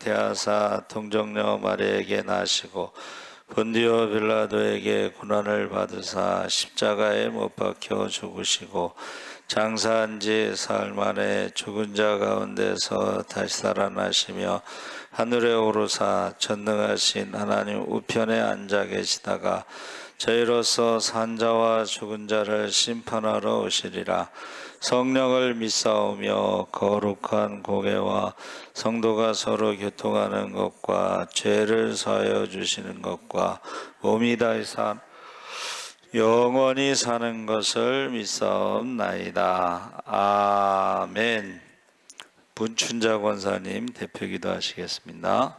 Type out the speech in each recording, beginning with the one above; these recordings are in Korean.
대하사 동정녀 마리에게 나시고 본디오 빌라도에게 고난을 받으사 십자가에 못 박혀 죽으시고 장사한 지 사흘 만에 죽은 자 가운데서 다시 살아나시며 하늘에 오르사 전능하신 하나님 우편에 앉아 계시다가 저희로서 산자와 죽은 자를 심판하러 오시리라. 성령을 믿사오며 거룩한 공회와 성도가 서로 교통하는 것과 죄를 사하여 주시는 것과 몸이 다시 영원히 사는 것을 믿사옵나이다. 아멘. 문춘자 권사님 대표기도 하시겠습니다.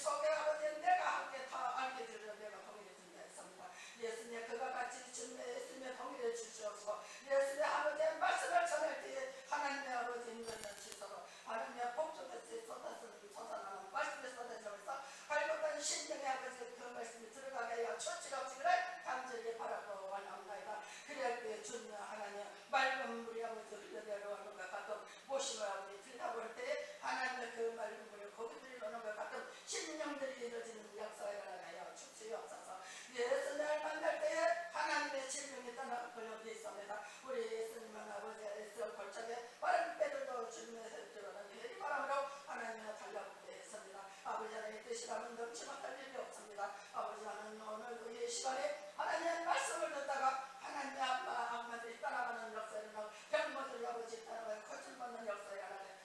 속에 아버지 내가 함께 다 알게 되려 내가 동일해 준다 했습니다. 예수님 그가 같이 준비했으며 동일해 주시옵소서. 예수님 아버지의 말씀을 전할 때에 하나님의 아버지 인도는 지서로 하나님의 복주같이 쏟아나는 말씀을 쏟아져서 갈급한 신령의 아버지 그 말씀이 들어가게 하여 초치가 없기를 간절히 바라고 원합니다. 그럴 때 주님 하나님 맑은 물이 아버지 흘러내려오는 것 같은 모심을 아버지 들다볼 때 하나님의 그 맑은 물이 거기들이 오는 것 같은 신령들이 이루어지는 역사에 하여 축지옵소서. 예수님을 만날 때에 하나님의 질병이 떠나 걸려져 있습니다. 우리 예수님은 아버지의 골짜기에 빠른 빼들도 주님의 들어오는 회리바람으로 하나님을 달라붙게 했습니다. 아버지 하나님의 뜻이라면 넘치 못할 일이 없습니다. 아버지 하나님 오늘 이 시간에 하나님의 말씀을 듣다가 하나님의 악마들이 떠나가는 역사를 병모들 아버지 떠나가는 거칠받는 역사에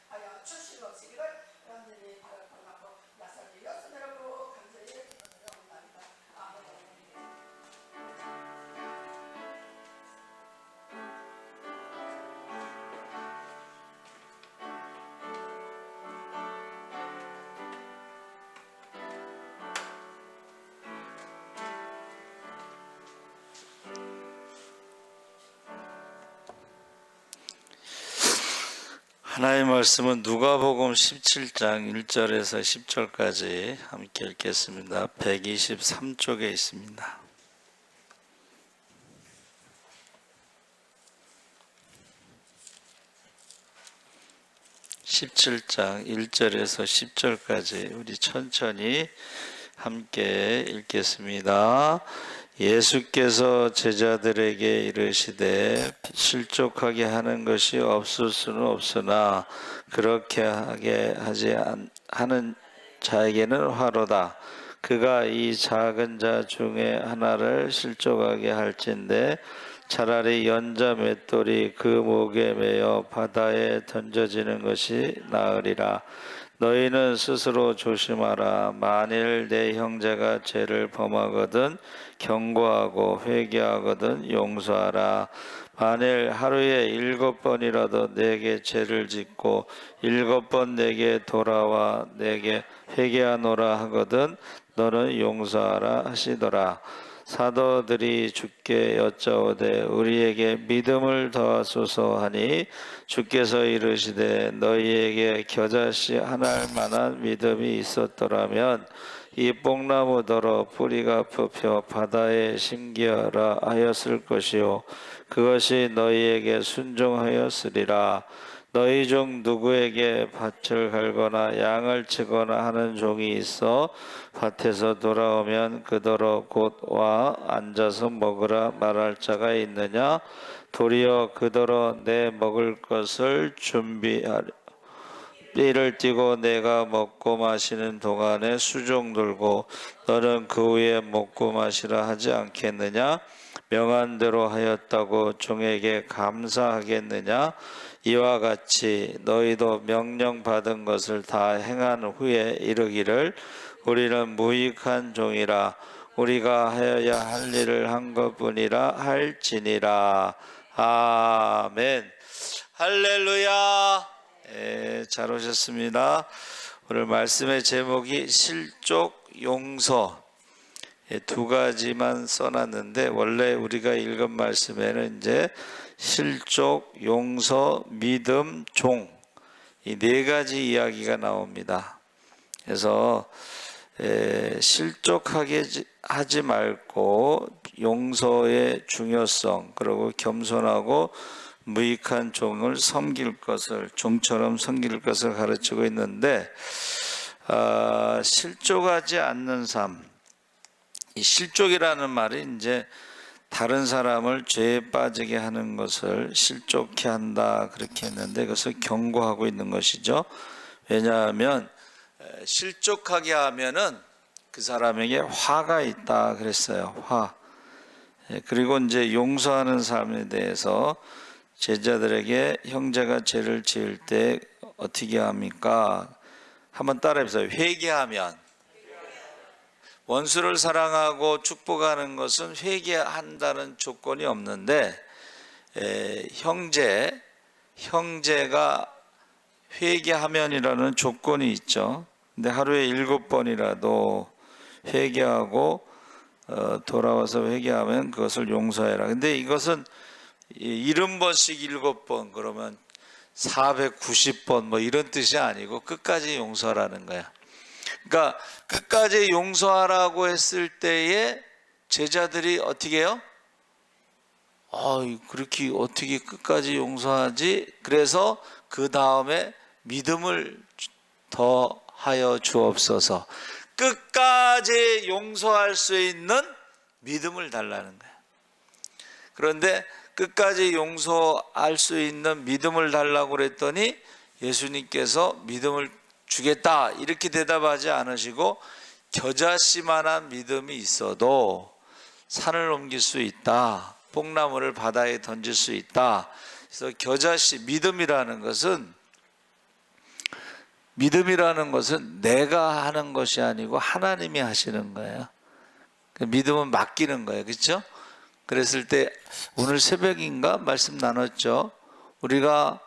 하여 주시옵시기를 간절히 바라고 나사리 예수님으로 간절히 기도합니다. 아멘. 하나님의 말씀은 누가복음 17장 1절에서 10절까지 함께 읽겠습니다. 123쪽에 있습니다. (17장) 1절에서 10절까지 우리 천천히 함께 읽겠습니다. 예수께서 제자들에게 이르시되 실족하게 하는 것이 없을 수는 없으나 그렇게 하게 하는 자에게는 화로다. 그가 이 작은 자 중에 하나를 실족하게 할진대 차라리 연자 맷돌이 그 목에 매어 바다에 던져지는 것이 나으리라. 너희는 스스로 조심하라. 만일 내 형제가 죄를 범하거든 경고하고 회개하거든 용서하라. 만일 하루에 7번이라도 내게 죄를 짓고 7번 내게 돌아와 내게 회개하노라 하거든 너는 용서하라 하시더라. 사도들이 주께 여짜오되 우리에게 믿음을 더하소서 하니 주께서 이르시되 너희에게 겨자씨 한 알 만한 믿음이 있었더라면 이 뽕나무더러 뿌리가 뽑혀 바다에 심기하라 하였을 것이요 그것이 너희에게 순종하였으리라. 너희 중 누구에게 밭을 갈거나 양을 치거나 하는 종이 있어 밭에서 돌아오면 그더러 곧 와 앉아서 먹으라 말할 자가 있느냐? 도리어 그더러 내 먹을 것을 준비하려 띠를 띠고 내가 먹고 마시는 동안에 수종 들고 너는 그 후에 먹고 마시라 하지 않겠느냐? 명한 대로 하였다고 종에게 감사하겠느냐? 이와 같이 너희도 명령 받은 것을 다 행한 후에 이르기를 우리는 무익한 종이라 우리가 하여야 할 일을 한 것뿐이라 할지니라. 아멘. 할렐루야. 잘 오셨습니다. 오늘 말씀의 제목이 실족 용서. 두 가지만 써놨는데 원래 우리가 읽은 말씀에는 이제 실족, 용서, 믿음, 종 이 네 가지 이야기가 나옵니다. 그래서 실족하게 하지 말고 용서의 중요성 그리고 겸손하고 무익한 종을 섬길 것을 종처럼 섬길 것을 가르치고 있는데 실족하지 않는 삶 이 실족이라는 말이 이제 다른 사람을 죄에 빠지게 하는 것을 실족케 한다 그렇게 했는데 그것을 경고하고 있는 것이죠. 왜냐하면 실족하게 하면은 그 사람에게 화가 있다 그랬어요. 화. 그리고 이제 용서하는 삶에 대해서 제자들에게 형제가 죄를 지을 때 어떻게 합니까? 한번 따라해보세요. 회개하면. 원수를 사랑하고 축복하는 것은 회개한다는 조건이 없는데 형제가 회개하면이라는 조건이 있죠. 근데 하루에 7번이라도 회개하고 돌아와서 회개하면 그것을 용서해라. 근데 이것은 70번씩 7번 그러면 490번 뭐 이런 뜻이 아니고 끝까지 용서하라는 거야. 그러니까 끝까지 용서하라고 했을 때에 제자들이 어떻게 해요? 그렇게 어떻게 끝까지 용서하지? 그래서 그 다음에 믿음을 더하여 주옵소서. 끝까지 용서할 수 있는 믿음을 달라는 거예요. 그런데 끝까지 용서할 수 있는 믿음을 달라고 그랬더니 예수님께서 믿음을 주겠다 이렇게 대답하지 않으시고 겨자씨만한 믿음이 있어도 산을 옮길 수 있다. 뽕나무를 바다에 던질 수 있다. 그래서 겨자씨 믿음이라는 것은 내가 하는 것이 아니고 하나님이 하시는 거예요. 믿음은 맡기는 거예요. 그렇죠? 그랬을 때 오늘 새벽인가 말씀 나눴죠. 우리가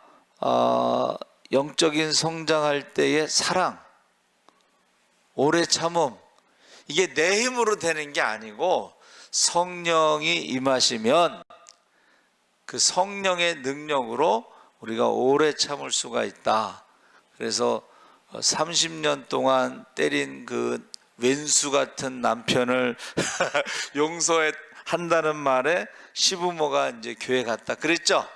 영적인 성장할 때의 사랑, 오래 참음, 이게 내 힘으로 되는 게 아니고 성령이 임하시면 그 성령의 능력으로 우리가 오래 참을 수가 있다. 그래서 30년 동안 때린 그 왼수 같은 남편을 용서한다는 말에 시부모가 이제 교회 갔다 그랬죠.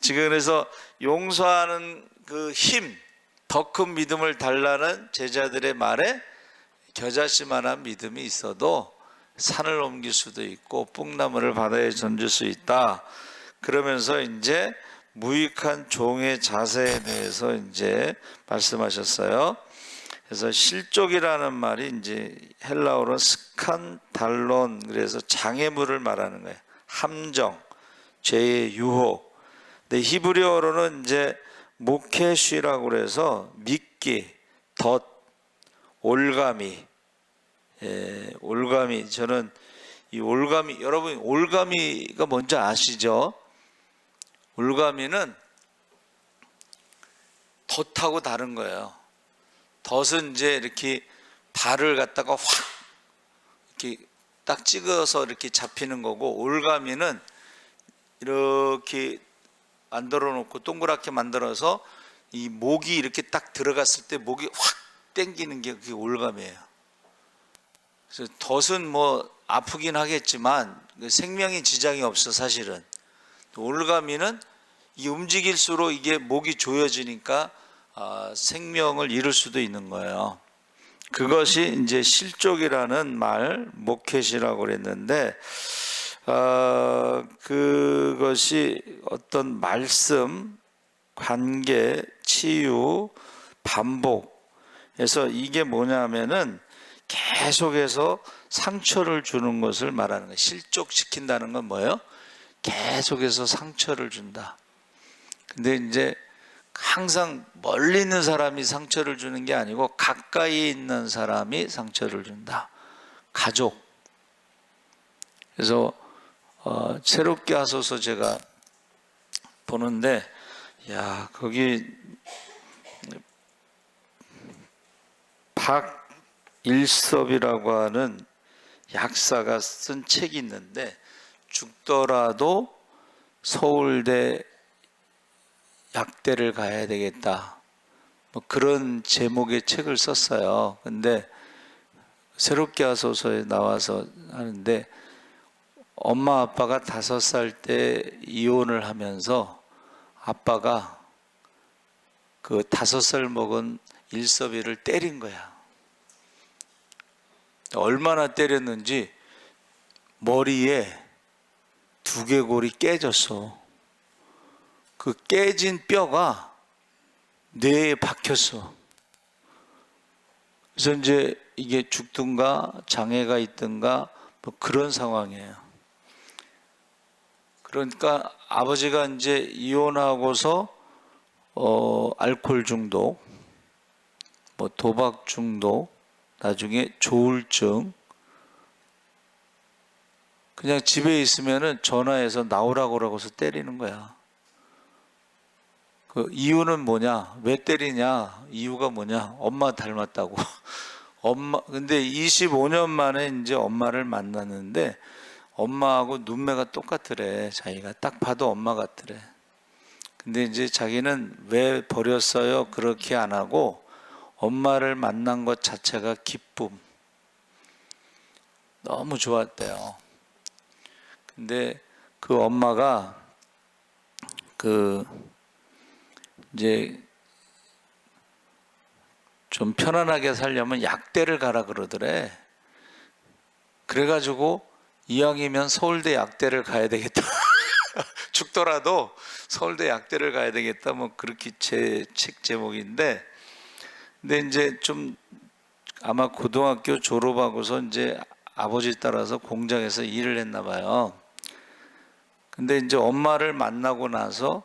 지금 그래서 용서하는 그 힘, 더 큰 믿음을 달라는 제자들의 말에 겨자씨만한 믿음이 있어도 산을 옮길 수도 있고 뽕나무를 바다에 던질 수 있다. 그러면서 이제 무익한 종의 자세에 대해서 이제 말씀하셨어요. 그래서 실족이라는 말이 이제 헬라어로 스칸달론, 그래서 장애물을 말하는 거예요. 함정, 죄의 유혹. 근데 히브리어로는 이제 모케쉬라고 그래서 미끼, 덫, 올가미. 올가미. 저는 이 올가미, 여러분 올가미가 뭔지 아시죠? 올가미는 덫하고 다른 거예요. 덫은 이제 이렇게 발을 갖다가 확 이렇게 딱 찍어서 이렇게 잡히는 거고, 올가미는 이렇게 만들어 놓고 동그랗게 만들어서 이 목이 이렇게 딱 들어갔을 때 목이 확 당기는 게 그게 올가미예요. 그래서 덫은 뭐 아프긴 하겠지만 생명에 지장이 없어 사실은. 올가미는 이 움직일수록 이게 목이 조여지니까 생명을 잃을 수도 있는 거예요. 그것이 이제 실족이라는 말, 모켓이라고 그랬는데, 그것이 어떤 말씀, 관계, 치유, 반복해서 이게 뭐냐면은 계속해서 상처를 주는 것을 말하는 거예요. 실족시킨다는 건 뭐예요? 계속해서 상처를 준다. 근데 이제 항상 멀리 있는 사람이 상처를 주는 게 아니고 가까이 있는 사람이 상처를 준다. 가족. 그래서 새롭게 하소서 제가 보는데, 야, 거기 박일섭이라고 하는 약사가 쓴 책이 있는데, 죽더라도 서울대 약대를 가야 되겠다, 뭐 그런 제목의 책을 썼어요. 근데 새롭게 하소서에 나와서 하는데, 엄마 아빠가 5살 때 이혼을 하면서 아빠가 그 5살 먹은 일섭이를 때린 거야. 얼마나 때렸는지 머리에 두개골이 깨졌어. 그 깨진 뼈가 뇌에 박혔어. 그래서 이제 이게 죽든가 장애가 있든가 뭐 그런 상황이에요. 그러니까 아버지가 이제 이혼하고서 알코올 중독, 뭐 도박 중독, 나중에 조울증, 그냥 집에 있으면은 전화해서 나오라고 그러고서 때리는 거야. 그 이유는 뭐냐? 왜 때리냐? 이유가 뭐냐? 엄마 닮았다고. 엄마, 근데 25년 만에 이제 엄마를 만났는데 엄마하고 눈매가 똑같더래. 자기가 딱 봐도 엄마 같더래. 근데 이제 자기는 왜 버렸어요? 그렇게 안 하고 엄마를 만난 것 자체가 기쁨. 너무 좋았대요. 근데 그 엄마가 그 이제 좀 편안하게 살려면 약대를 가라 그러더래. 그래가지고 이왕이면 서울대 약대를 가야 되겠다. 죽더라도 서울대 약대를 가야 되겠다. 뭐 그렇게 제 책 제목인데, 근데 이제 좀 아마 고등학교 졸업하고서 이제 아버지 따라서 공장에서 일을 했나 봐요. 근데 이제 엄마를 만나고 나서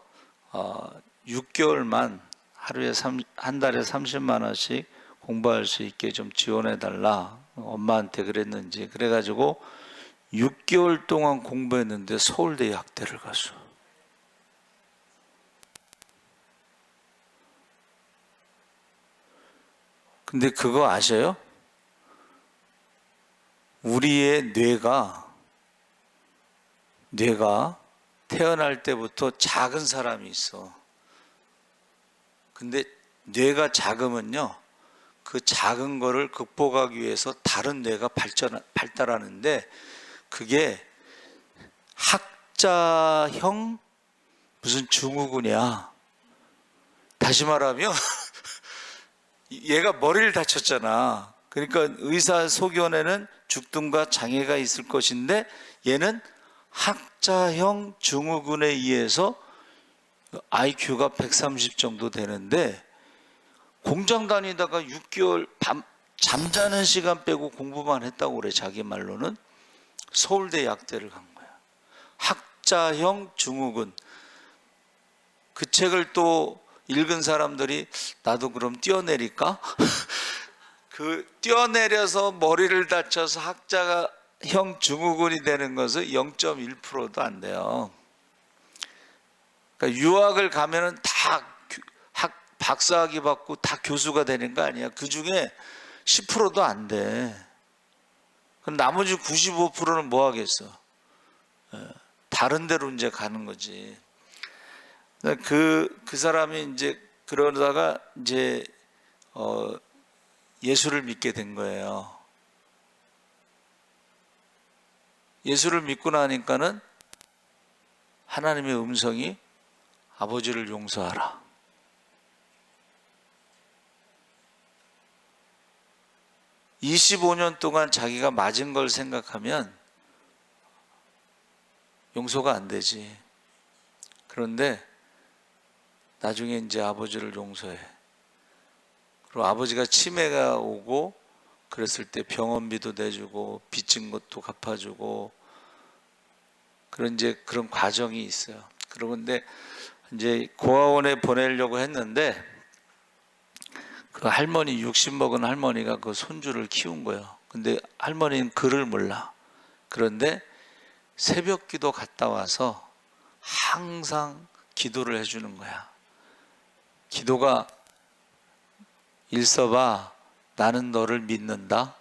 6개월만 하루에 한 달에 30만 원씩 공부할 수 있게 좀 지원해 달라. 엄마한테 그랬는지. 그래가지고 6개월 동안 공부했는데 서울대 약대를 갔어. 근데 그거 아셔요? 우리의 뇌가 태어날 때부터 작은 사람이 있어. 근데 뇌가 작으면요, 그 작은 거를 극복하기 위해서 다른 뇌가 발달하는데, 그게 학자형 무슨 증후군이야. 다시 말하면 얘가 머리를 다쳤잖아. 그러니까 의사 소견에는 죽든가 장애가 있을 것인데, 얘는 학자형 증후군에 의해서 IQ가 130 정도 되는데, 공장 다니다가 6개월 잠자는 시간 빼고 공부만 했다고 그래. 자기 말로는. 서울대 약대를 간 거야. 학자형 증후군. 그 책을 또 읽은 사람들이 나도 그럼 뛰어내릴까? 그 뛰어내려서 머리를 다쳐서 학자형 증후군이 되는 것은 0.1%도 안 돼요. 그러니까 유학을 가면은 다 박사학위 받고 다 교수가 되는 거 아니야. 그 중에 10%도 안 돼. 그럼 나머지 95%는 뭐 하겠어? 다른 데로 이제 가는 거지. 그 사람이 이제 그러다가 이제 예수를 믿게 된 거예요. 예수를 믿고 나니까는 하나님의 음성이 아버지를 용서하라. (25년) 동안 자기가 맞은 걸 생각하면 용서가 안 되지. 그런데 나중에 이제 아버지를 용서해. 그리고 아버지가 치매가 오고 그랬을 때 병원비도 내주고 빚진 것도 갚아주고 그런 과정이 있어요. 그런데 이제 고아원에 보내려고 했는데 그 할머니 60 먹은 할머니가 그 손주를 키운 거예요. 근데 할머니는 글을 몰라. 그런데 새벽 기도 갔다 와서 항상 기도를 해주는 거야. 기도가 일서봐, 나는 너를 믿는다.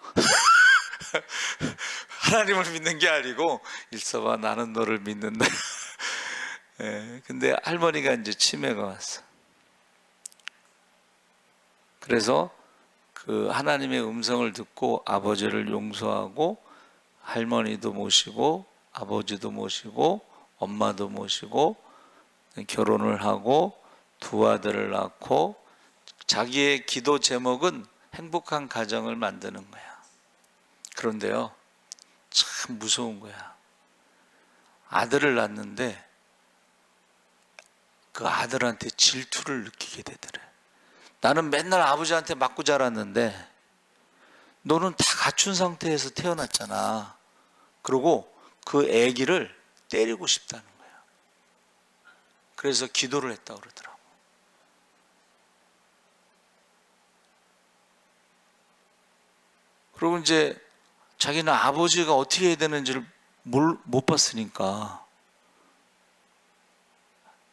하나님을 믿는 게 아니고 일서봐, 나는 너를 믿는다. 근데 할머니가 이제 치매가 왔어. 그래서 그 하나님의 음성을 듣고 아버지를 용서하고 할머니도 모시고 아버지도 모시고 엄마도 모시고 결혼을 하고 두 아들을 낳고 자기의 기도 제목은 행복한 가정을 만드는 거야. 그런데요, 참 무서운 거야. 아들을 낳는데 그 아들한테 질투를 느끼게 되더래. 나는 맨날 아버지한테 맞고 자랐는데 너는 다 갖춘 상태에서 태어났잖아. 그리고 그 아기를 때리고 싶다는 거야. 그래서 기도를 했다고 그러더라고. 그리고 이제 자기는 아버지가 어떻게 해야 되는지를 못 봤으니까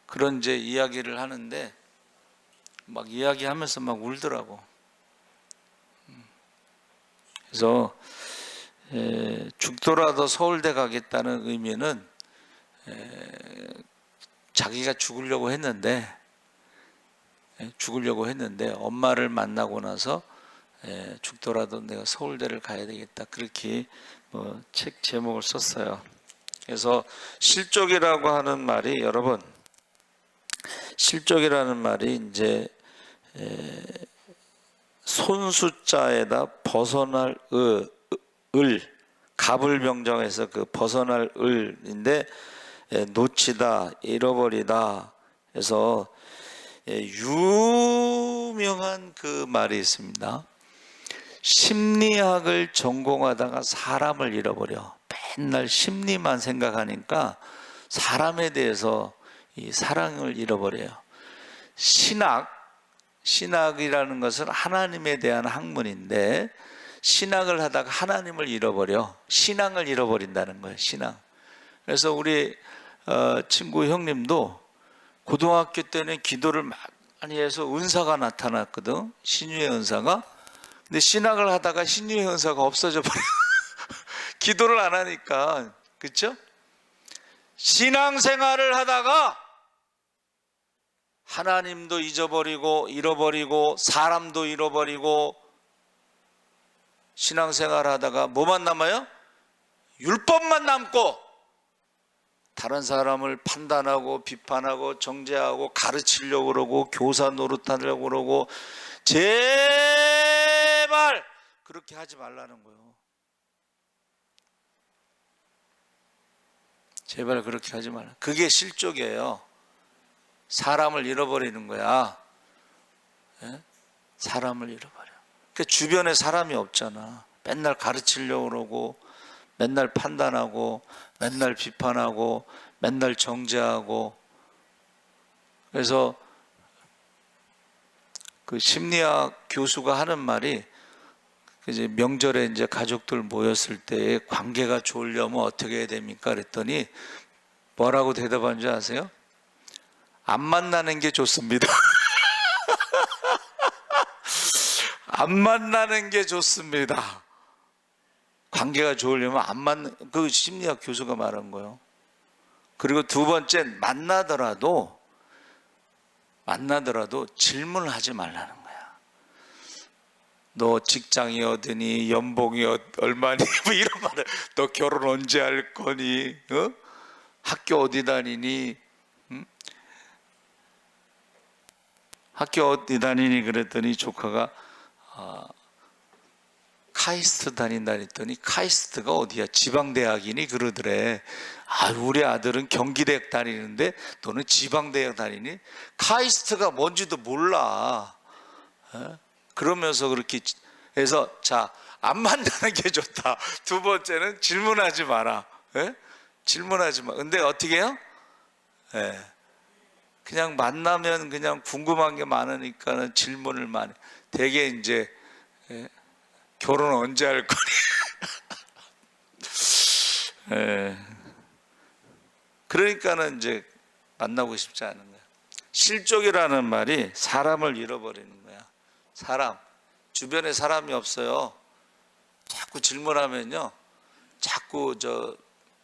그런 이제 이야기를 하는데 막 이야기하면서 막 울더라고. 그래서 죽더라도 서울대 가겠다는 의미는 자기가 죽으려고 했는데 엄마를 만나고 나서 죽더라도 내가 서울대를 가야 되겠다, 그렇게 뭐 책 제목을 썼어요. 그래서 실족이라고 하는 말이, 여러분, 실족이라는 말이 이제 손수자에다 벗어날 을, 갑을 병정해서 그 벗어날 을인데 놓치다, 잃어버리다. 그래서 유명한 그 말이 있습니다. 심리학을 전공하다가 사람을 잃어버려. 맨날 심리만 생각하니까 사람에 대해서 이 사랑을 잃어버려요. 신학이라는 것은 하나님에 대한 학문인데, 신학을 하다가 하나님을 잃어버려. 신앙을 잃어버린다는 거예요. 신앙. 그래서 우리 친구 형님도 고등학교 때는 기도를 많이 해서 은사가 나타났거든. 신유의 은사가. 근데 신학을 하다가 신유의 은사가 없어져 버려. 기도를 안 하니까. 그렇죠? 신앙생활을 하다가 하나님도 잃어버리고 사람도 잃어버리고, 신앙생활 하다가 뭐만 남아요? 율법만 남고, 다른 사람을 판단하고 비판하고 정죄하고 가르치려고 그러고 교사 노릇하려고 그러고. 제발 그렇게 하지 말라는 거예요. 제발 그렇게 하지 말라. 그게 실족이에요. 사람을 잃어버리는 거야. 사람을 잃어버려. 그 주변에 사람이 없잖아. 맨날 가르치려고 그러고, 맨날 판단하고, 맨날 비판하고, 맨날 정죄하고. 그래서 그 심리학 교수가 하는 말이, 이제 명절에 이제 가족들 모였을 때 관계가 좋으려면 어떻게 해야 됩니까? 그랬더니 뭐라고 대답한 줄 아세요? 안 만나는 게 좋습니다. 안 만나는 게 좋습니다. 관계가 좋으려면 그 심리학 교수가 말한 거예요. 그리고 두 번째, 만나더라도 질문을 하지 말라는 거야. 너 직장이 어디니? 연봉이 얼마니? 뭐 이런 말을. 너 결혼 언제 할 거니? 학교 어디 다니니? 학교 어디 다니니? 그랬더니 조카가 카이스트 다닌다 했더니, 카이스트가 어디야? 지방대학이니? 그러더래. 우리 아들은 경기대학 다니는데 너는 지방대학 다니니? 카이스트가 뭔지도 몰라. 그러면서 그렇게 해서, 자, 안 만나는 게 좋다. 두 번째는 질문하지 마라. 질문하지 마. 근데 어떻게 해요? 그냥 만나면 그냥 궁금한 게 많으니까는 질문을 많이. 되게 이제 결혼 언제 할 거니? 그러니까는 이제 만나고 싶지 않은 거야. 실족이라는 말이 사람을 잃어버리는 거야. 사람. 주변에 사람이 없어요. 자꾸 질문하면요, 자꾸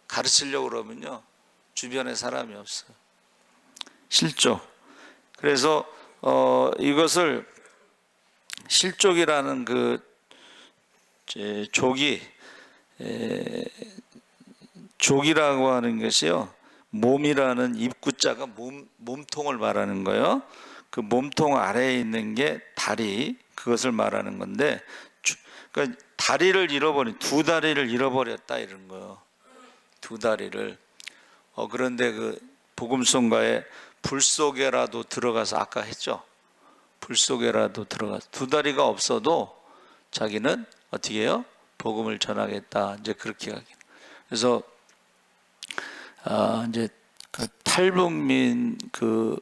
가르치려고 그러면요, 주변에 사람이 없어요. 실족. 그래서 이것을 실족이라는 족이라고 하는 것이요, 몸이라는 입구자가 몸통을 말하는 거예요. 그 몸통 아래에 있는 게 다리, 그것을 말하는 건데, 그러니까 다리를 두 다리를 잃어버렸다 이런 거예요. 두 다리를. 그런데 그 복음성가에 불 속에라도 들어가서, 아까 했죠. 불 속에라도 들어가서 두 다리가 없어도 자기는 어떻게 해요? 복음을 전하겠다. 이제 그렇게 하기. 그래서 이제 그 탈북민 그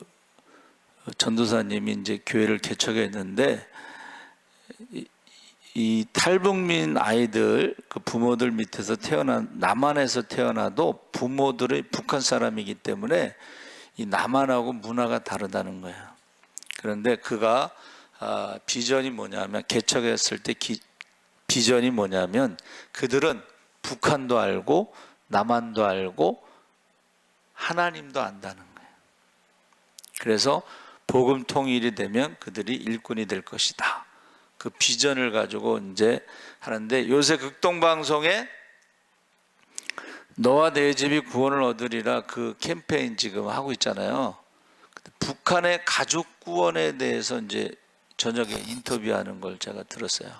전도사님이 이제 교회를 개척했는데, 이 탈북민 아이들, 그 부모들 밑에서 남한에서 태어나도 부모들이 북한 사람이기 때문에 이 남한하고 문화가 다르다는 거예요. 그런데 그가 비전이 뭐냐면, 개척했을 때 비전이 뭐냐면, 그들은 북한도 알고 남한도 알고 하나님도 안다는 거예요. 그래서 복음 통일이 되면 그들이 일꾼이 될 것이다. 그 비전을 가지고 이제 하는데, 요새 극동방송에 너와 내 집이 구원을 얻으리라 그 캠페인 지금 하고 있잖아요. 북한의 가족 구원에 대해서 이제 저녁에 인터뷰하는 걸 제가 들었어요.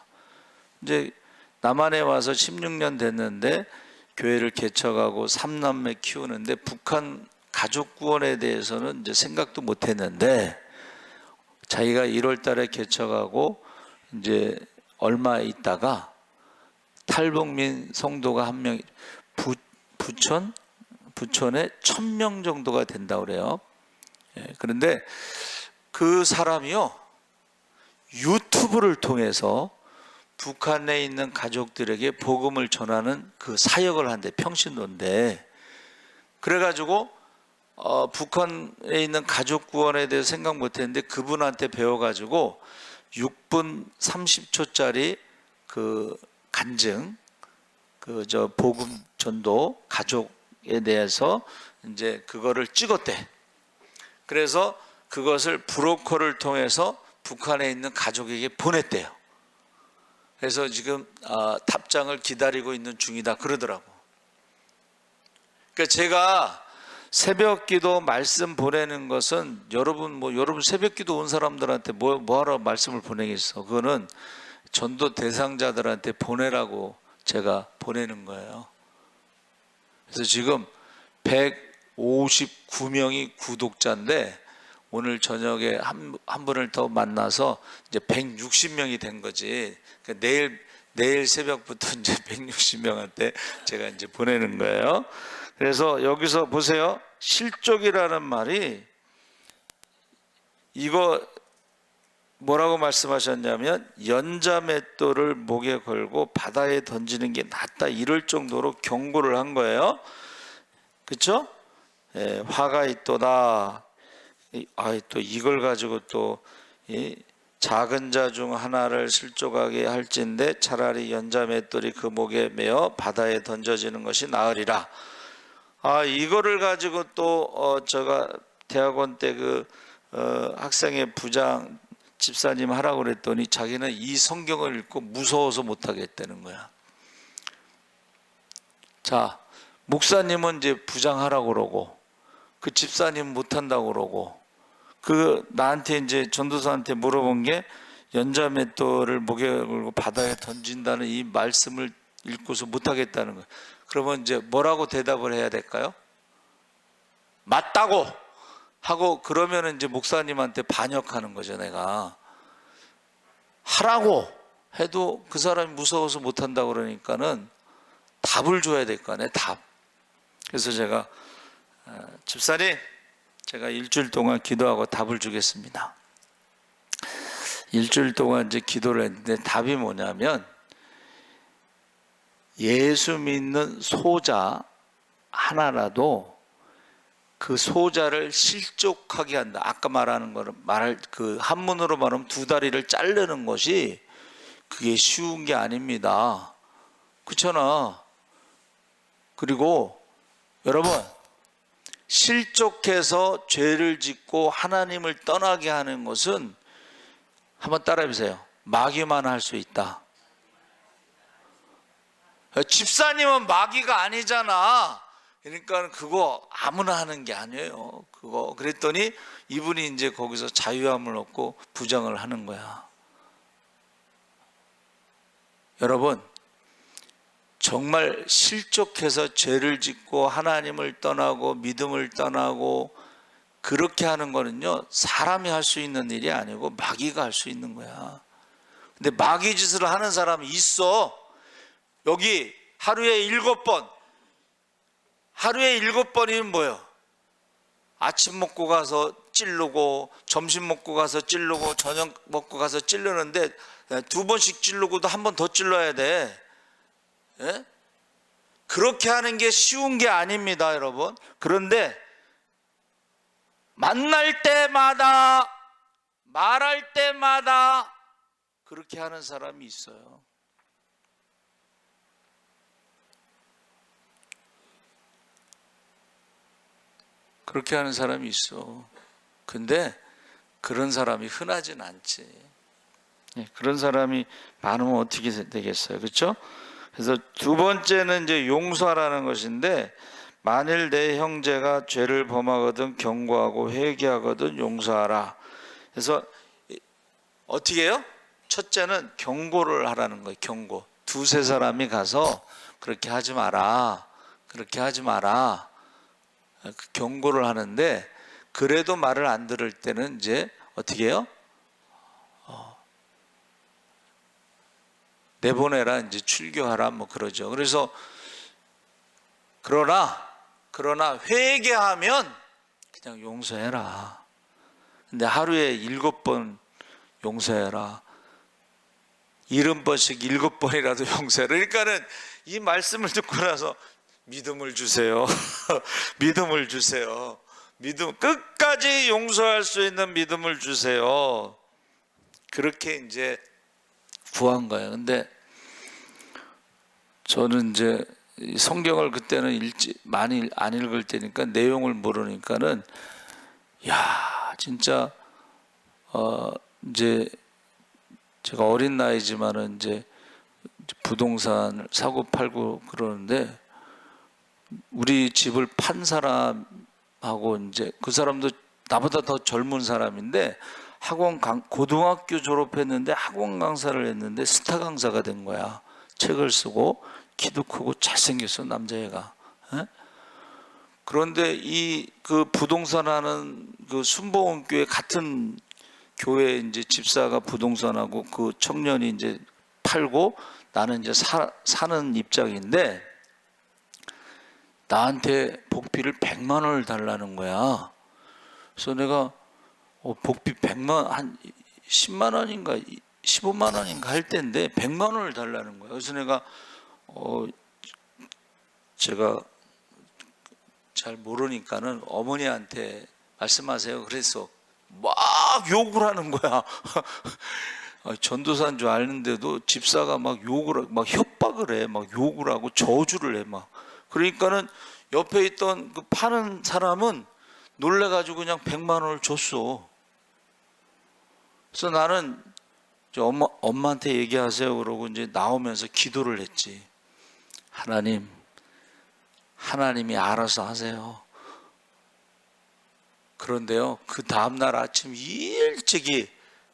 이제 남한에 와서 16년 됐는데 교회를 개척하고 3남매 키우는데 북한 가족 구원에 대해서는 이제 생각도 못 했는데, 자기가 1월 달에 개척하고 이제 얼마 있다가 탈북민 성도가 한 명, 부천에 1000명 정도가 된다고 그래요. 그런데 그 사람이요, 유튜브를 통해서 북한에 있는 가족들에게 복음을 전하는 그 사역을 한대, 평신도인데. 그래가지고 북한에 있는 가족 구원에 대해서 생각 못했는데 그분한테 배워가지고 6분 30초짜리 그 간증, 복음 전도, 가족에 대해서 이제 그거를 찍었대. 그래서 그것을 브로커를 통해서 북한에 있는 가족에게 보냈대요. 그래서 지금 답장을 기다리고 있는 중이다 그러더라고. 그러니까 제가 새벽기도 말씀 보내는 것은, 여러분 새벽기도 온 사람들한테 뭐하러 말씀을 보내겠어. 그거는 전도 대상자들한테 보내라고 제가 보내는 거예요. 그래서 지금 159명이 구독자인데, 오늘 저녁에 한 분을 더 만나서 이제 160명이 된 거지. 그러니까 내일 새벽부터 이제 160명한테 제가 이제 보내는 거예요. 그래서 여기서 보세요. 실족이라는 말이, 이거 뭐라고 말씀하셨냐면, 연자맷돌을 목에 걸고 바다에 던지는 게 낫다, 이럴 정도로 경고를 한 거예요. 그렇죠? 화가 있도다. 또 이걸 가지고 또 작은 자 중 하나를 실족하게 할진대 차라리 연자맷돌이 그 목에 매어 바다에 던져지는 것이 나으리라. 이거를 가지고 또 제가 대학원 때 학생회 부장 집사님 하라고 그랬더니 자기는 이 성경을 읽고 무서워서 못 하겠다는 거야. 자, 목사님은 이제 부장하라고 그러고, 그 집사님 못 한다고 그러고, 나한테 이제 전도사한테 물어본 게, 연자맷돌을 목에 걸고 바다에 던진다는 이 말씀을 읽고서 못 하겠다는 거예요. 그러면 이제 뭐라고 대답을 해야 될까요? 맞다고 하고, 그러면 이제 목사님한테 반역하는 거죠. 내가 하라고 해도 그 사람이 무서워서 못 한다고 그러니까는 답을 줘야 될 거 아니에요. 답. 그래서 제가 집사님, 제가 일주일 동안 기도하고 답을 주겠습니다. 일주일 동안 이제 기도를 했는데 답이 뭐냐면, 예수 믿는 소자 하나라도 그 소자를 실족하게 한다. 아까 말하는 거를 한문으로 말하면 두 다리를 자르는 것이 그게 쉬운 게 아닙니다. 그렇잖아. 그리고 여러분, 실족해서 죄를 짓고 하나님을 떠나게 하는 것은, 한번 따라해 보세요. 마귀만 할 수 있다. 집사님은 마귀가 아니잖아. 그러니까 그거 아무나 하는 게 아니에요. 그랬더니 이분이 이제 거기서 자유함을 얻고 부장을 하는 거야. 여러분, 정말 실족해서 죄를 짓고 하나님을 떠나고 믿음을 떠나고 그렇게 하는 거는요, 사람이 할 수 있는 일이 아니고 마귀가 할 수 있는 거야. 근데 마귀 짓을 하는 사람이 있어. 여기 하루에 7번, 하루에 7번이면 뭐예요? 아침 먹고 가서 찌르고, 점심 먹고 가서 찌르고, 저녁 먹고 가서 찌르는데 2번씩 찌르고도 한 번 더 찔러야 돼. 예? 그렇게 하는 게 쉬운 게 아닙니다, 여러분. 그런데 만날 때마다 말할 때마다 그렇게 하는 사람이 있어요. 그렇게 하는 사람이 있어. 근데 그런 사람이 흔하진 않지. 그런 사람이 많으면 어떻게 되겠어요? 그렇죠? 그래서 두 번째는 이제 용서하라는 것인데, 만일 내 형제가 죄를 범하거든 경고하고 회개하거든 용서하라. 그래서 어떻게 해요? 첫째는 경고를 하라는 거예요. 경고. 두세 사람이 가서 그렇게 하지 마라, 그렇게 하지 마라, 경고를 하는데, 그래도 말을 안 들을 때는 이제 어떻게 해요? 내보내라, 이제 출교하라, 뭐 그러죠. 그래서 그러나 회개하면 그냥 용서해라. 근데 하루에 7번 용서해라. 70번씩 7번이라도 용서해라. 그러니까는 이 말씀을 듣고 나서 믿음을 주세요. 믿음을 주세요. 믿음, 끝까지 용서할 수 있는 믿음을 주세요. 그렇게 이제 구한 거예요. 근데 저는 이제 성경을 그때는 많이 안 읽을 때니까, 내용을 모르니까는, 야, 진짜 이제 제가 어린 나이지만은 이제 부동산을 사고 팔고 그러는데, 우리 집을 판 사람하고 이제 그 사람도 나보다 더 젊은 사람인데, 고등학교 졸업했는데 학원 강사를 했는데 스타 강사가 된 거야. 책을 쓰고 키도 크고 잘생겼어, 남자애가. 에? 그런데 그 부동산 하는 그 순복음교회 같은 교회 이제 집사가 부동산하고 그 청년이 이제 팔고, 나는 이제 사는 입장인데, 나한테 복비를 100만 원을 달라는 거야. 그래서 내가 복비 100만, 한 10만 원인가 15만 원인가 할 때인데 100만 원을 달라는 거야. 그래서 내가 제가 잘 모르니까는 어머니한테 말씀하세요. 그래서 막 욕을 하는 거야. 전도사인 줄 아는데도 집사가 막 협박을 해, 막 욕을 하고 저주를 해, 막. 그러니까는 옆에 있던 그 파는 사람은 놀래가지고 그냥 100만 원을 줬어. 그래서 나는 엄마한테 얘기하세요 그러고 이제 나오면서 기도를 했지. 하나님이 알아서 하세요. 그런데요, 그 다음날 아침 일찍이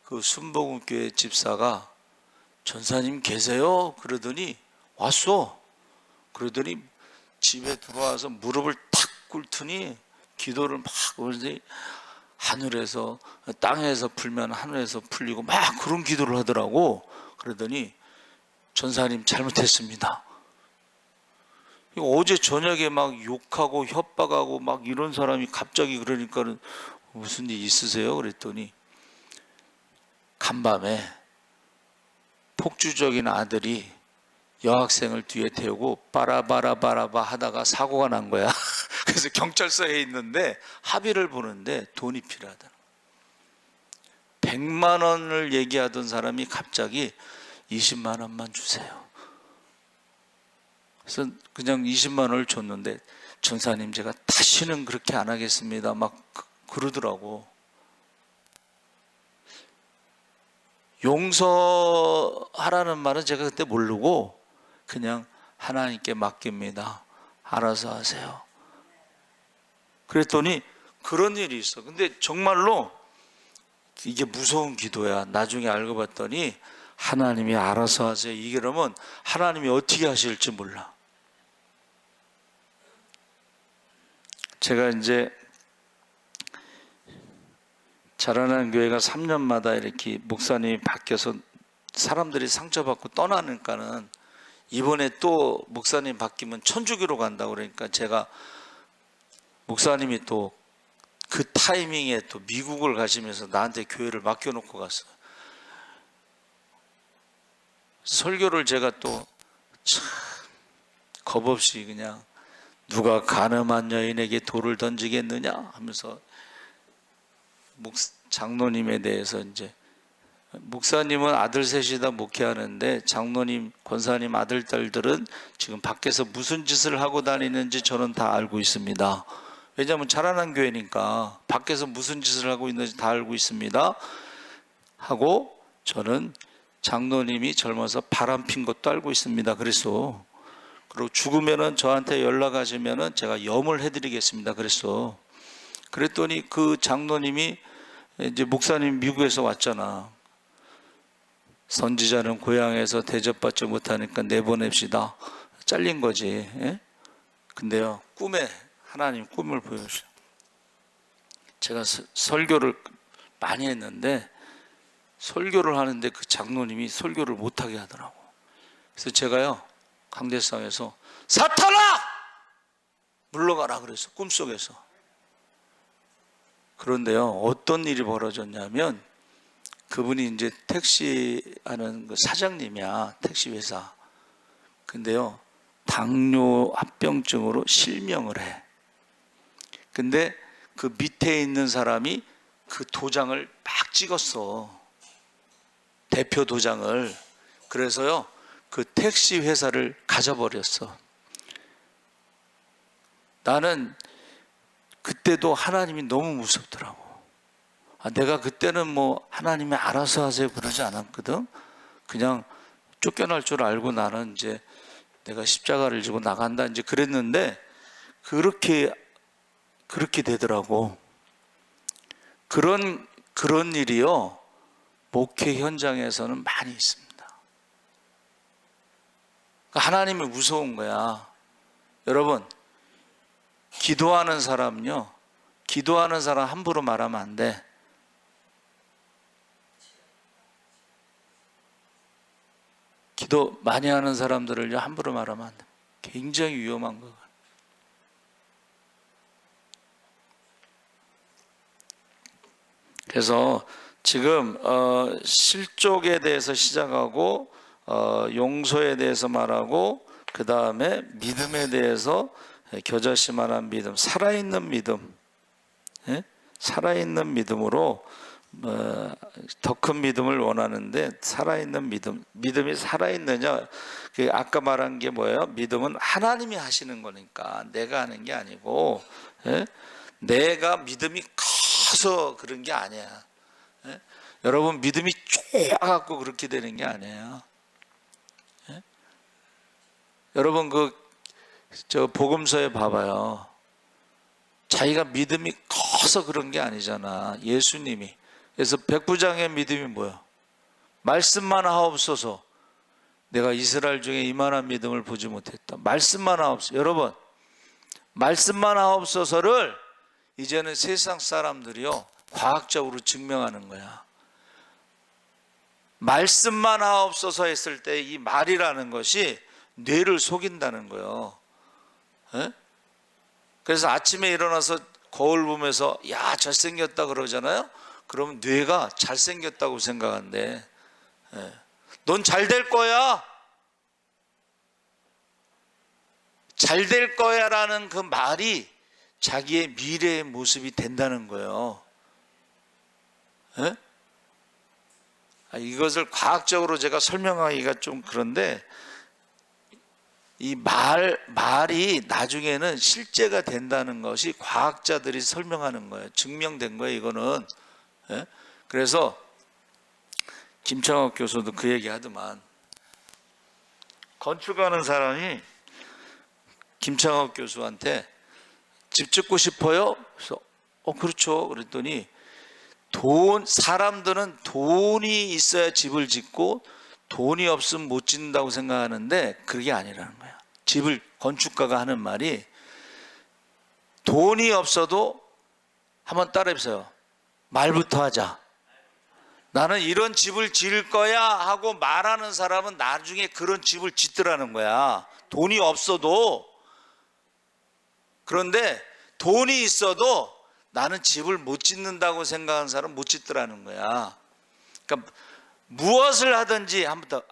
그 순복음교회 집사가 전사님 계세요? 그러더니 왔어. 그러더니 집에 들어와서 무릎을 탁 꿇더니 기도를 막 그러더니, 하늘에서, 땅에서 풀면 하늘에서 풀리고 막 그런 기도를 하더라고. 그러더니 전사님 잘못했습니다. 어제 저녁에 막 욕하고 협박하고 막 이런 사람이 갑자기 그러니까는 무슨 일 있으세요? 그랬더니 간밤에 폭주적인 아들이 여학생을 뒤에 태우고 빠라바라바라바 하다가 사고가 난 거야. 그래서 경찰서에 있는데 합의를 보는데 돈이 필요하다. 100만 원을 얘기하던 사람이 갑자기 20만 원만 주세요. 그래서 그냥 20만 원을 줬는데, 전사님 제가 다시는 그렇게 안 하겠습니다, 막 그러더라고. 용서하라는 말은 제가 그때 모르고 그냥 하나님께 맡깁니다, 알아서 하세요. 그랬더니 그런 일이 있어. 근데 정말로 이게 무서운 기도야. 나중에 알고 봤더니 하나님이 알아서 하세요. 이게 그러면 하나님이 어떻게 하실지 몰라. 제가 이제 자라나는 교회가 3년마다 이렇게 목사님이 바뀌어서 사람들이 상처받고 떠나니까는, 이번에 또 목사님 바뀌면 천주교로 간다고 그러니까 제가, 목사님이 또 그 타이밍에 또 미국을 가시면서 나한테 교회를 맡겨놓고 갔어요. 설교를 제가 또 참 겁없이 그냥, 누가 가늠한 여인에게 돌을 던지겠느냐 하면서 장로님에 대해서 이제 목사님은 아들 셋이다 목회하는데 장로님, 권사님 아들, 딸들은 지금 밖에서 무슨 짓을 하고 다니는지 저는 다 알고 있습니다. 왜냐하면 자라난 교회니까 밖에서 무슨 짓을 하고 있는지 다 알고 있습니다 하고, 저는 장로님이 젊어서 바람 핀 것도 알고 있습니다. 그래서 그리고 죽으면은 저한테 연락하시면은 제가 염을 해드리겠습니다. 그랬더니 그 장로님이 이제 목사님 미국에서 왔잖아. 선지자는 고향에서 대접받지 못하니까 내보냅시다. 잘린 거지. 예? 근데요, 꿈에 하나님 꿈을 보여주셔. 제가 설교를 많이 했는데 설교를 하는데 그 장로님이 설교를 못하게 하더라고. 그래서 제가요, 강대상에서 사탄아! 물러가라 그래서 꿈속에서. 그런데요, 어떤 일이 벌어졌냐면 그분이 이제 택시 하는 그 사장님이야, 택시 회사. 근데요, 당뇨 합병증으로 실명을 해. 근데 그 밑에 있는 사람이 그 도장을 막 찍었어. 대표 도장을. 그래서요, 그 택시 회사를 가져버렸어. 나는 그때도 하나님이 너무 무섭더라고. 내가 그때는 뭐 하나님이 알아서 하세요 그러지 않았거든. 그냥 쫓겨날 줄 알고 나는 이제 내가 십자가를 지고 나간다 이제 그랬는데 그렇게 되더라고. 그런 일이요, 목회 현장에서는 많이 있습니다. 하나님이 무서운 거야. 여러분, 기도하는 사람요, 기도하는 사람 함부로 말하면 안 돼. 기도 많이 하는 사람들을 함부로 말하면 안 돼. 굉장히 위험한 거예요. 그래서 지금 실족에 대해서 시작하고 용서에 대해서 말하고, 그 다음에 믿음에 대해서 겨자씨만한 믿음, 살아있는 믿음, 예? 살아있는 믿음으로 더 큰 믿음을 원하는데, 살아있는 믿음이 살아있느냐? 아까 말한 게 뭐예요? 믿음은 하나님이 하시는 거니까 내가 하는 게 아니고, 예? 내가 믿음이 커서 그런 게 아니야. 예? 여러분, 믿음이 좁아갖고 그렇게 되는 게 아니에요. 예? 여러분, 저 복음서에 봐봐요. 자기가 믿음이 커서 그런 게 아니잖아, 예수님이. 그래서 백부장의 믿음이 뭐야? 말씀만 하옵소서. 내가 이스라엘 중에 이만한 믿음을 보지 못했다. 말씀만 하옵소서. 여러분, 말씀만 하옵소서를 이제는 세상 사람들이요, 과학적으로 증명하는 거야. 말씀만 하옵소서 했을 때 이 말이라는 것이 뇌를 속인다는 거예요. 에? 그래서 아침에 일어나서 거울 보면서 야, 잘생겼다 그러잖아요. 그러면 뇌가 잘생겼다고 생각한대. 넌 잘 될 거야. 잘 될 거야 라는 그 말이 자기의 미래의 모습이 된다는 거예요. 에? 이것을 과학적으로 제가 설명하기가 좀 그런데, 이 말이 나중에는 실제가 된다는 것이 과학자들이 설명하는 거예요. 증명된 거예요, 이거는. 예? 그래서 김창옥 교수도 그 얘기 하더만, 건축하는 사람이 김창옥 교수한테 집 짓고 싶어요? 그래서 그렇죠. 그랬더니 사람들은 돈이 있어야 집을 짓고 돈이 없으면 못 짓는다고 생각하는데 그게 아니라는 거야. 건축가가 하는 말이, 돈이 없어도 한번 따라해보세요. 말부터 하자. 나는 이런 집을 지을 거야 하고 말하는 사람은 나중에 그런 집을 짓더라는 거야. 돈이 없어도. 그런데 돈이 있어도 나는 집을 못 짓는다고 생각하는 사람은 못 짓더라는 거야. 그러니까 무엇을 하든지 한번 더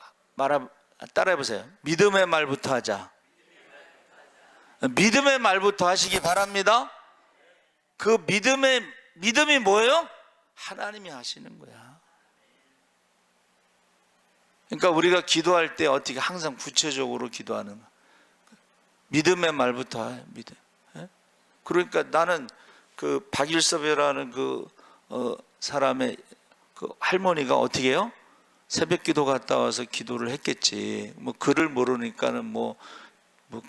따라해보세요. 믿음의 말부터 하자. 믿음의 말부터 하시기 바랍니다. 그 믿음이 뭐예요? 하나님이 하시는 거야. 그러니까 우리가 기도할 때 어떻게 항상 구체적으로 기도하는 거야. 믿음의 말부터 해, 믿음. 예? 그러니까 나는 그 박일섭이라는 그 사람의 그 할머니가 어떻게 해요? 새벽 기도 갔다 와서 기도를 했겠지. 뭐 글을 모르니까는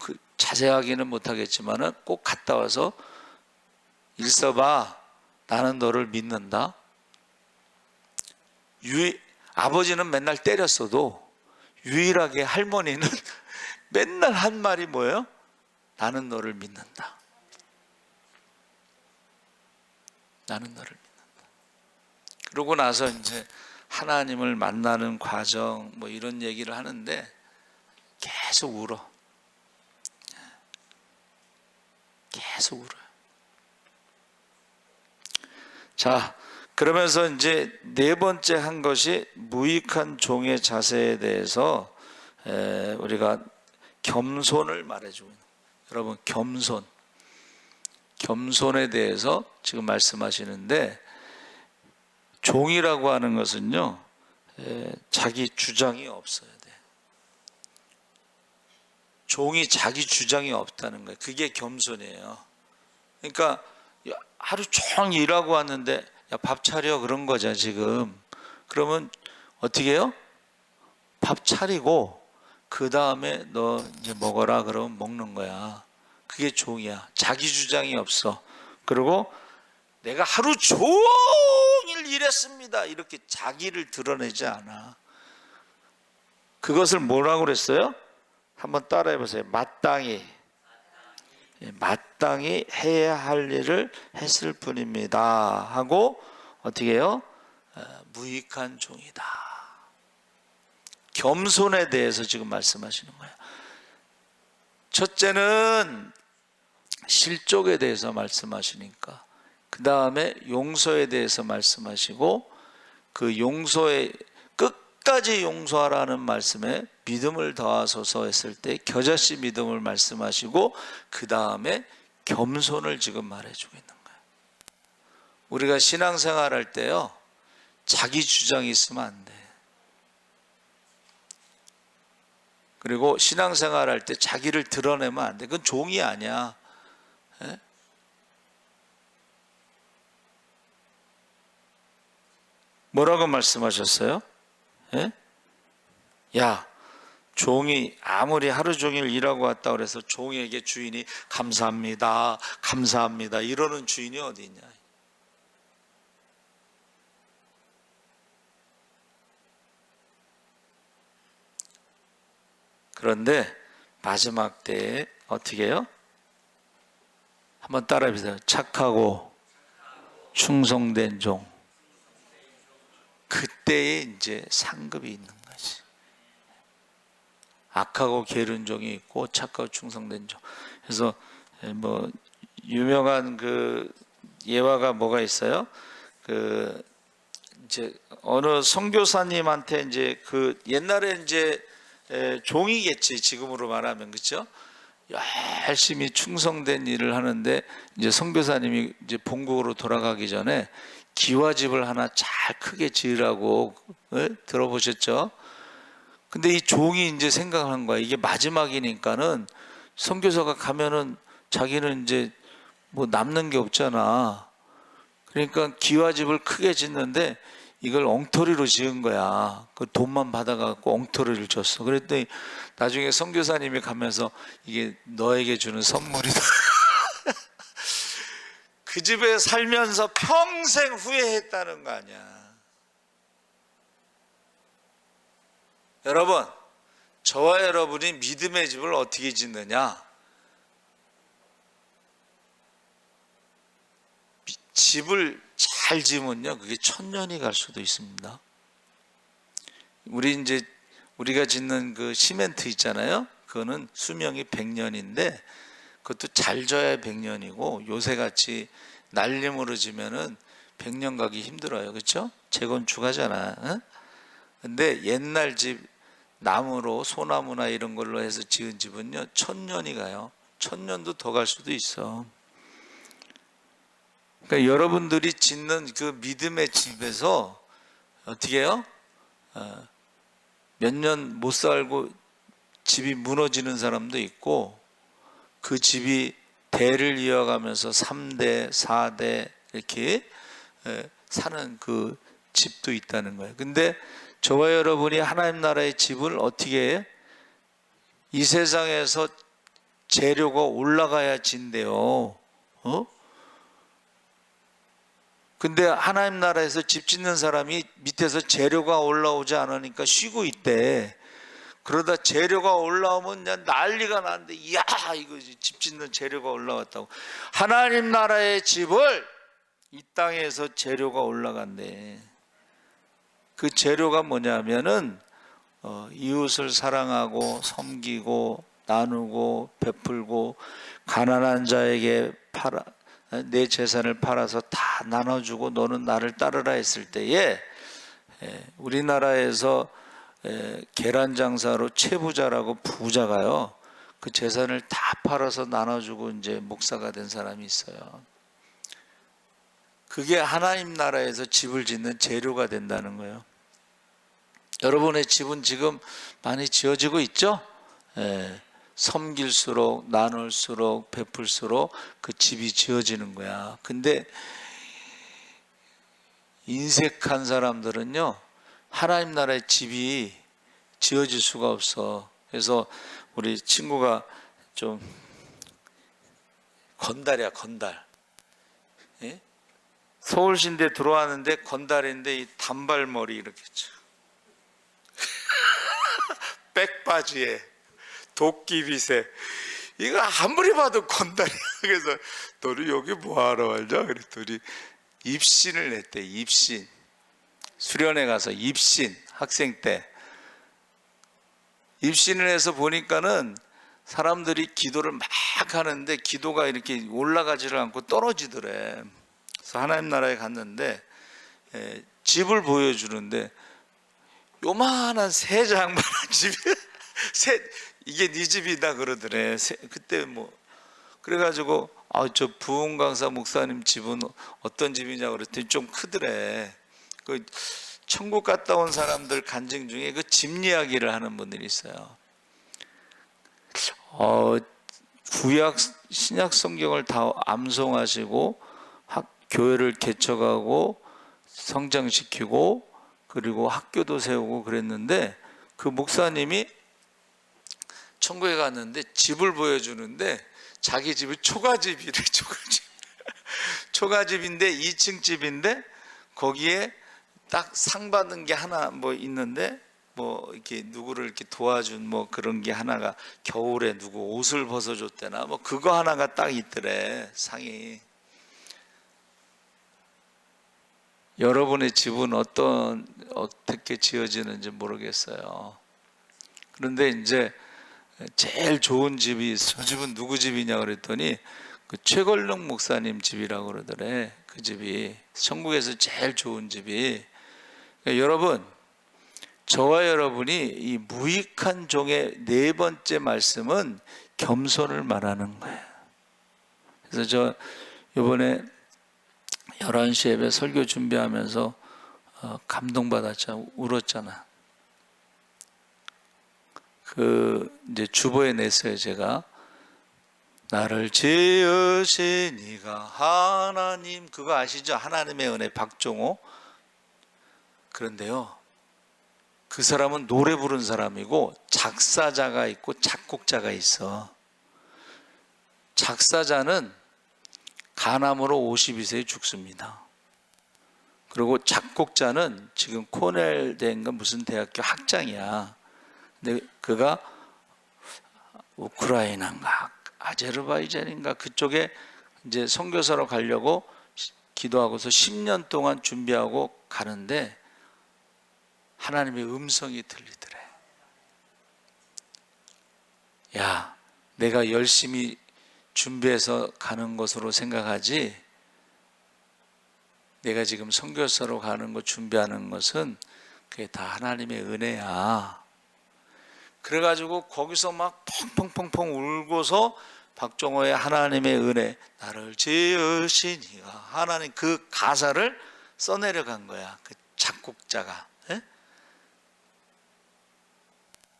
그 자세하게는 못하겠지만은 꼭 갔다 와서 일섭아, 나는 너를 믿는다. 아버지는 맨날 때렸어도 유일하게 할머니는 맨날 한 말이 뭐예요? 나는 너를 믿는다. 나는 너를 믿는다. 그러고 나서 이제 하나님을 만나는 과정 뭐 이런 얘기를 하는데 계속 울어. 계속 울어요. 자, 그러면서 이제 네 번째 한 것이 무익한 종의 자세에 대해서 우리가 겸손을 말해주고 있는 거예요. 여러분, 겸손에 대해서 지금 말씀하시는데, 종이라고 하는 것은요 자기 주장이 없어야 돼. 종이 자기 주장이 없다는 거예요. 그게 겸손이에요. 그러니까 하루 종일 일하고 왔는데 야, 밥 차려 그런 거죠 지금. 그러면 어떻게 해요? 밥 차리고 그 다음에 너 이제 먹어라 그러면 먹는 거야. 그게 종이야. 자기 주장이 없어. 그리고 내가 하루 종일 일했습니다 이렇게 자기를 드러내지 않아. 그것을 뭐라고 그랬어요? 한번 따라해 보세요. 마땅히 해야 할 일을 했을 뿐입니다 하고 어떻게 해요? 무익한 종이다. 겸손에 대해서 지금 말씀하시는 거예요. 첫째는 실족에 대해서 말씀하시니까, 그 다음에 용서에 대해서 말씀하시고, 그 용서에 끝까지 용서하라는 말씀에 믿음을 더하소서 했을 때 겨자씨 믿음을 말씀하시고, 그 다음에 겸손을 지금 말해주고 있는 거예요. 우리가 신앙생활 할 때요 자기 주장이 있으면 안 돼. 그리고 신앙생활 할 때 자기를 드러내면 안 돼. 그건 종이 아니야. 예? 뭐라고 말씀하셨어요? 예? 야, 종이 아무리 하루 종일 일하고 왔다 그래서 종에게 주인이 감사합니다 감사합니다 이러는 주인이 어디 있냐. 그런데 마지막 때에 어떻게 해요? 한번 따라해 보세요. 착하고 충성된 종. 그때에 이제 상급이 있는 것이. 악하고 게으른 종이 있고 착하고 충성된 종. 그래서 뭐 유명한 그 예화가 뭐가 있어요? 그 이제 어느 선교사님한테 이제 그 옛날에 이제 종이겠지 지금으로 말하면, 그렇죠? 열심히 충성된 일을 하는데 이제 선교사님이 이제 본국으로 돌아가기 전에 기와집을 하나 잘 크게 지으라고 들어보셨죠? 근데 이 종이 이제 생각한 거야. 이게 마지막이니까는 선교사가 가면은 자기는 이제 뭐 남는 게 없잖아. 그러니까 기와집을 크게 짓는데 이걸 엉터리로 지은 거야. 그 돈만 받아갖고 엉터리를 줬어. 그랬더니 나중에 선교사님이 가면서 이게 너에게 주는 선물이다. 그 집에 살면서 평생 후회했다는 거 아니야. 여러분, 저와 여러분이 믿음의 집을 어떻게 짓느냐? 집을 잘 지으면요 그게 1000년이 갈 수도 있습니다. 우리가 짓는 그 시멘트 있잖아요. 그거는 수명이 100년인데 그것도 잘 져야 100년이고 요새같이 날림으로 지면은 100년 가기 힘들어요. 그렇죠? 재건축하잖아. 응? 근데 옛날 집 나무로 소나무나 이런 걸로 해서 지은 집은요 1000년이 가요. 1000년도 더 갈 수도 있어. 그러니까 여러분들이 짓는 그 믿음의 집에서 어떻게 해요? 몇 년 못 살고 집이 무너지는 사람도 있고, 그 집이 대를 이어가면서 3대, 4대 이렇게 사는 그 집도 있다는 거예요. 근데 저와 여러분이 하나님 나라의 집을 어떻게 해요? 이 세상에서 재료가 올라가야 진대요. 근데 하나님 나라에서 집 짓는 사람이 밑에서 재료가 올라오지 않으니까 쉬고 있대. 그러다 재료가 올라오면 그냥 난리가 나는데, 이야, 이거 집 짓는 재료가 올라왔다고. 하나님 나라의 집을 이 땅에서 재료가 올라간대. 그 재료가 뭐냐면은 이웃을 사랑하고 섬기고 나누고 베풀고, 가난한 자에게 내 재산을 팔아서 다 나눠주고 너는 나를 따르라 했을 때에, 우리나라에서 계란 장사로 최부자라고 부자가요, 그 재산을 다 팔아서 나눠주고 이제 목사가 된 사람이 있어요. 그게 하나님 나라에서 집을 짓는 재료가 된다는 거예요. 여러분의 집은 지금 많이 지어지고 있죠? 섬길수록, 나눌수록, 베풀수록 그 집이 지어지는 거야. 근데 인색한 사람들은요, 하나님 나라의 집이 지어질 수가 없어. 그래서 우리 친구가 좀 건달이야, 건달. 예? 서울신대 들어왔는데 건달인데 이 단발머리 이렇게 백바지에 도끼빗에, 이거 아무리 봐도 건달이야. 그래서 너는 여기 뭐하러 왔냐 그랬더니 입신을 냈대. 입신. 수련회 가서 입신, 학생 때 입신을 해서 보니까는 사람들이 기도를 막 하는데 기도가 이렇게 올라가지를 않고 떨어지더래. 그래서 하나님 나라에 갔는데 집을 보여주는데 요만한 새 장만한 집이 이게 네 집이다 그러더래. 그때 뭐 그래가지고 저 부흥 강사 목사님 집은 어떤 집이냐 그랬더니 좀 크더래. 그 천국 갔다 온 사람들 간증 중에 그 집 이야기를 하는 분들이 있어요. 구약 신약 성경을 다 암송하시고 교회를 개척하고 성장시키고 그리고 학교도 세우고 그랬는데, 그 목사님이 천국에 갔는데 집을 보여주는데 자기 집이 초가집이래. 초가집. 초가집인데 2층 집인데 거기에 딱 상 받은 게 하나 뭐 있는데, 뭐 이렇게 누구를 이렇게 도와준 뭐 그런 게 하나가 겨울에 누구 옷을 벗어줬대나 뭐 그거 하나가 딱 있더래, 상이. 여러분의 집은 어떻게 지어지는지 모르겠어요. 그런데 이제 제일 좋은 집이, 저 집은 누구 집이냐 그랬더니 그 최걸릉 목사님 집이라고 그러더래. 그 집이 천국에서 제일 좋은 집이. 그러니까 여러분, 저와 여러분이 이 무익한 종의 네 번째 말씀은 겸손을 말하는 거예요. 그래서 저 이번에 11시 예배 설교 준비하면서 감동받았잖아. 울었잖아. 이제 주보에 냈어요. 제가 나를 지으신 이가 하나님, 그거 아시죠? 하나님의 은혜, 박종호. 그런데요, 그 사람은 노래 부른 사람이고 작사자가 있고 작곡자가 있어. 작사자는 간암으로 52세에 죽습니다. 그리고 작곡자는 지금 코넬 대인가 무슨 대학교 학장이야. 근데 그가 우크라이나인가 아제르바이잔인가 그쪽에 이제 선교사로 가려고 기도하고서 10년 동안 준비하고 가는데 하나님의 음성이 들리더래. 야, 내가 열심히 준비해서 가는 것으로 생각하지, 내가 지금 선교사로 가는 것 준비하는 것은 그게 다 하나님의 은혜야. 그래가지고 거기서 막 펑펑펑펑 울고서 박종호의 하나님의 은혜, 나를 지으신 이가, 하나님 그 가사를 써내려간 거야. 그 작곡자가. 예?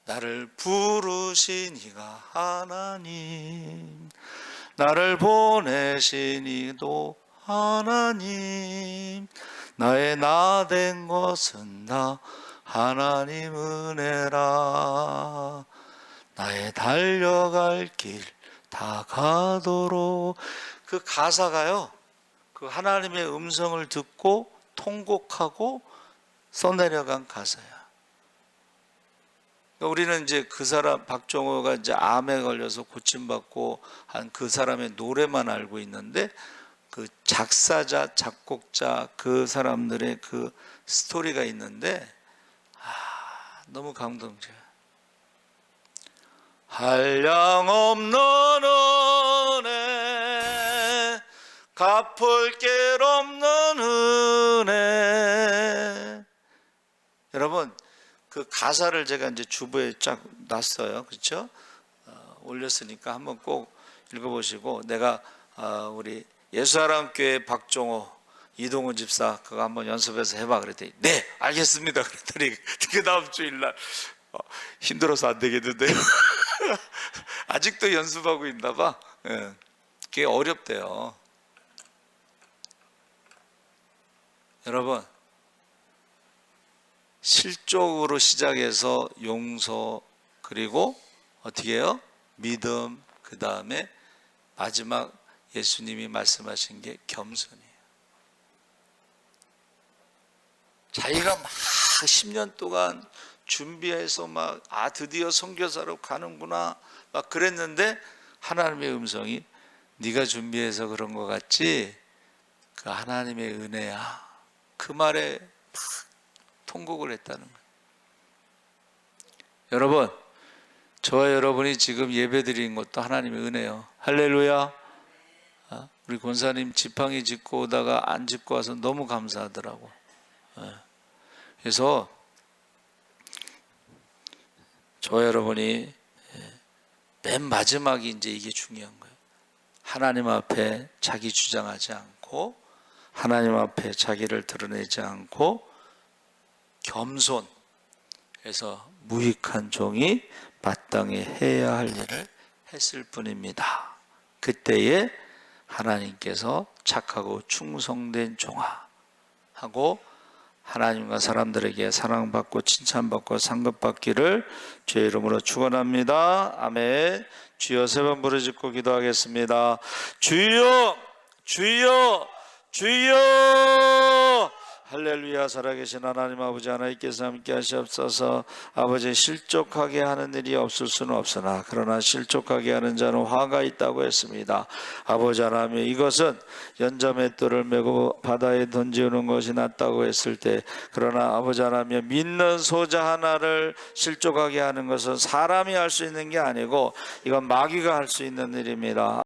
나를 부르신 이가 하나님, 나를 보내신 이도 하나님, 나의 나 된 것은 나 하나님 은혜라. 나의 달려갈 길 다 가도록. 그 가사가요, 그 하나님의 음성을 듣고 통곡하고 써내려간 가사야. 그러니까 우리는 이제 그 사람, 박종호가 이제 암에 걸려서 고침받고 한 그 사람의 노래만 알고 있는데, 그 작사자, 작곡자, 그 사람들의 그 스토리가 있는데, 너무 감동적이야. 한량없는 은혜, 갚을 길 없는 은혜. 여러분, 그 가사를 제가 이제 주보에 쫙 놨어요. 그렇죠? 올렸으니까 한번 꼭 읽어보시고, 내가 우리 예수사랑교회 박종호 이동훈 집사 그거 한번 연습해서 해봐 그랬더니 네 알겠습니다 그랬더니 그 다음 주일날 힘들어서 안 되겠는데요. 아직도 연습하고 있나 봐. 예. 그게 어렵대요. 여러분, 실족으로 시작해서 용서, 그리고 어떻게 해요? 믿음, 그 다음에 마지막 예수님이 말씀하신 게 겸손이에요. 자기가 막 10년 동안 준비해서 막 드디어 선교사로 가는구나 막 그랬는데 하나님의 음성이 네가 준비해서 그런 것 같지? 그 하나님의 은혜야. 그 말에 막 통곡을 했다는 거예요. 여러분, 저와 여러분이 지금 예배 드리는 것도 하나님의 은혜요. 할렐루야. 우리 권사님 지팡이 짚고 오다가 안 짚고 와서 너무 감사하더라고. 그래서 저와 여러분이 맨 마지막이 이제 이게 중요한 거예요. 하나님 앞에 자기 주장하지 않고, 하나님 앞에 자기를 드러내지 않고, 겸손해서 무익한 종이 마땅히 해야 할 일을 했을 뿐입니다. 그때에 하나님께서 착하고 충성된 종아 하고 하나님과 사람들에게 사랑받고 칭찬받고 상급받기를 주의 이름으로 축원합니다. 아멘. 주여 3번 부르짖고 기도하겠습니다. 주여, 주여, 주여. 할렐루야. 살아계신 하나님 아버지, 하나님께서 함께 하시옵소서. 아버지, 실족하게 하는 일이 없을 수는 없으나 그러나 실족하게 하는 자는 화가 있다고 했습니다. 아버지 하나님, 이것은 연자의 뜰을 메고 바다에 던지는 것이 낫다고 했을 때, 그러나 아버지 하나님, 믿는 소자 하나를 실족하게 하는 것은 사람이 할 수 있는 게 아니고 이건 마귀가 할 수 있는 일입니다.